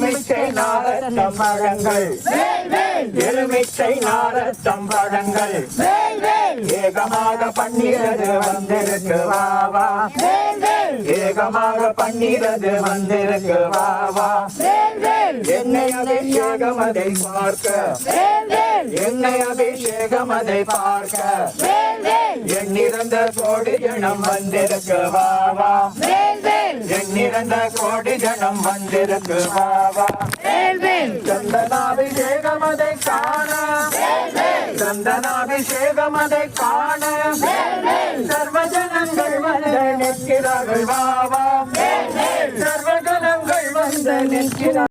எலுமிச்சை நாரத்தம் பழங்கள் எலுமிச்சை நாரத்தம் பழங்கள் ஏகமாக பன்னிரது வந்திருக்கு வாவா ஏகமாக பன்னிரது வந்திருக்கு வாவா என்னை அபிஷேகம் அதை பார்க்க என்னை அபிஷேகம் அதை பார்க்க எண்ணிறந்த கோடி ஜனம் வந்திருக்கு வாவா எண்ணிறந்த கோடி ஜனம் வந்திருக்கு வாவா சந்தனாபிஷேகம் அதை காண சந்தனாபிஷேகம் அதை காண சர்வ ஜனங்கள் வந்து நிற்கிறார்கள் வாவா சர்வ ஜனங்கள் வந்து நிற்கிறார்கள்